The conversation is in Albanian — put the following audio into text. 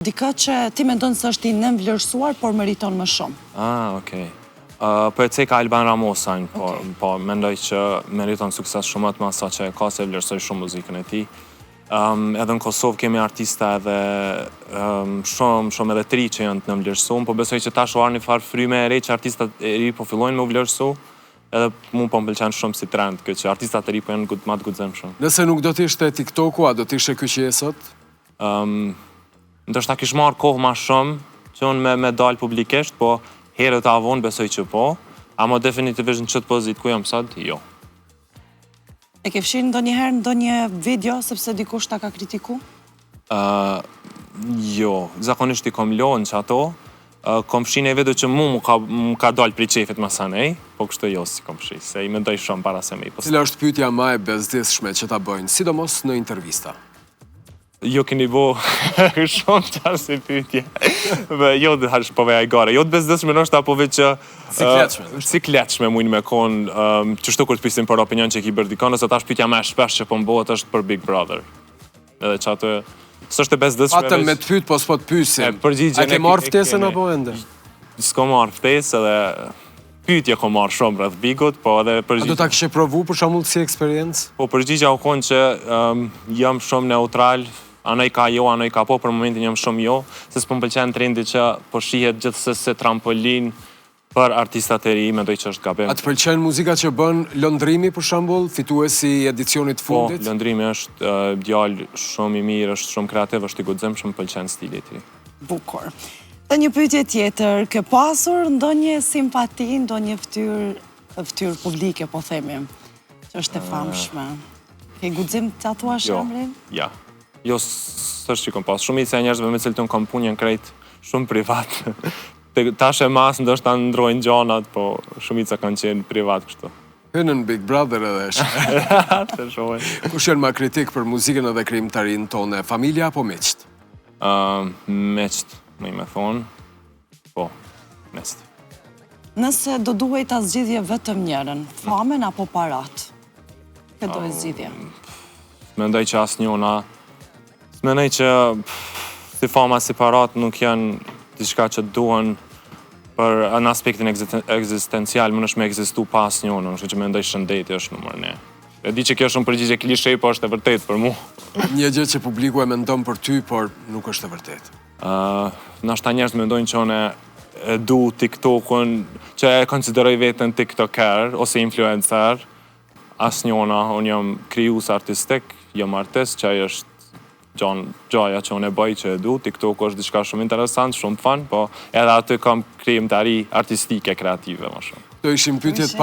Dikë që ti mendon se është i nënvlerësuar, por meriton më shumë. Okej. Po e ceka Alban Ramosajn, po mendoj që meriton sukses shumë më sa që ka se vlerësoj shumë muzikën e tij. Edhe në Kosovë kemi artista edhe shumë edhe tri që janë të nënvlerësuar, po besoj që tash u arë një farë fryme e re që artistat e ri po fillojnë me u vlerësu, edhe mu po m'pëlqen shumë si trend, që artistat e ri po janë ma të guximshëm. Nëse nuk do t'ishte TikToku, a do t'ishte ky që je sot? Ndoshta kish marrë kohë ma shumë që unë me dalë publikisht, po herët avon besoj që po, ama definitivisht në qëtë pozit ku jam sot, jo. E ke fshirë ndonjëherë ndonjë video sepse dikush ta ka kritiku? Jo, zakonisht i kom lojnë që ato, kom fshin e video që mu ka dalë pri qefit masanej, po kështë jo si kom fshi, se i mendoj shumë para se me i posta. Cila është pyetja ma e bezdishme që ta bëjnë, sidomos në intervista? Jo keni bo shumë qarë si pytje. Jo dhe hash po veja i gare. Jo të bezdeshme nështë apo veç që... Cikletshme mujnë me konë, që shtu kur të pysim për opinion që ki bërdi konë, ose tash pytja me shpesh që po mbohet është për Big Brother. Edhe që atë... Së është e bezdeshme... Atëm me të pyt, po s'po të pysim. A ke marrë ftesën apo ende? S'ko marrë ftesë edhe... Pytje ko marrë shumë rrëth Bigut, po edhe përgjigja... A do ta kishe provu për shembull si eksperiencë? Po përgjigja u konë që jam shumë neutral, anoj ka jo, anoj ka po, për momentin jam shumë jo, se s'po m'pëlqen trendi që po shihet gjithsesi se trampolin për artistat e ri, mendoj që është gabim. A të pëlqen muzika që bën Londrimi për shembull, fituesi i edicionit fundit? Po, Londrimi është djalë shumë i mirë, është shumë kreativ, është i guximshëm, m'pëlqen stili i tij. Bukur. Dhe një pyetje tjetër, ke pasur ndonjë simpati, ndonjë fytyrë publike, po themi, që është e famshme? Ke guxim të thuash emrin? Ja. Jo, s'është që kom pas. Shumica e njerëzve me cilët unë kam punë janë krejt shumë privat. Tash e mas ndoshta ndrojnë gjanat, po shumica kanë qenë privat kështu. Hynën Big Brother edhe Të shohën. Kush janë ma kritik për muzikën edhe krijimtarinë tonë, familja apo miqt? Miqt, më i me thonë. Po, miqt. Nëse do duhej ta zgjidhje vetëm njërin, famen apo parat? Këtë do e zgjidhje? Mendoj që asnjëna. Mendoj që si fama si parat nuk janë diçka që duhen për në aspektin ekzistencial, më nëshme ekzistu pa asnjëna, kështu që mendoj shëndeti është numër 1. E di që kjo është një përgjigje klishej, po është e vërtet për mu. Një gjë që publiku e mendon për ty, por nuk është e vërtet. Nashta njerëz mendojnë që unë e du TikTokun, që e konsideroj vetën TikToker ose influencer. Asnjëna, unë jam krijues artistik, jam artist, që ai është gjaja që unë e bëj që e du, TikTok është diçka shumë interesant, shumë fun, po edhe aty kam krijimtari artistike, kreative më shumë. Do ishim pyetjet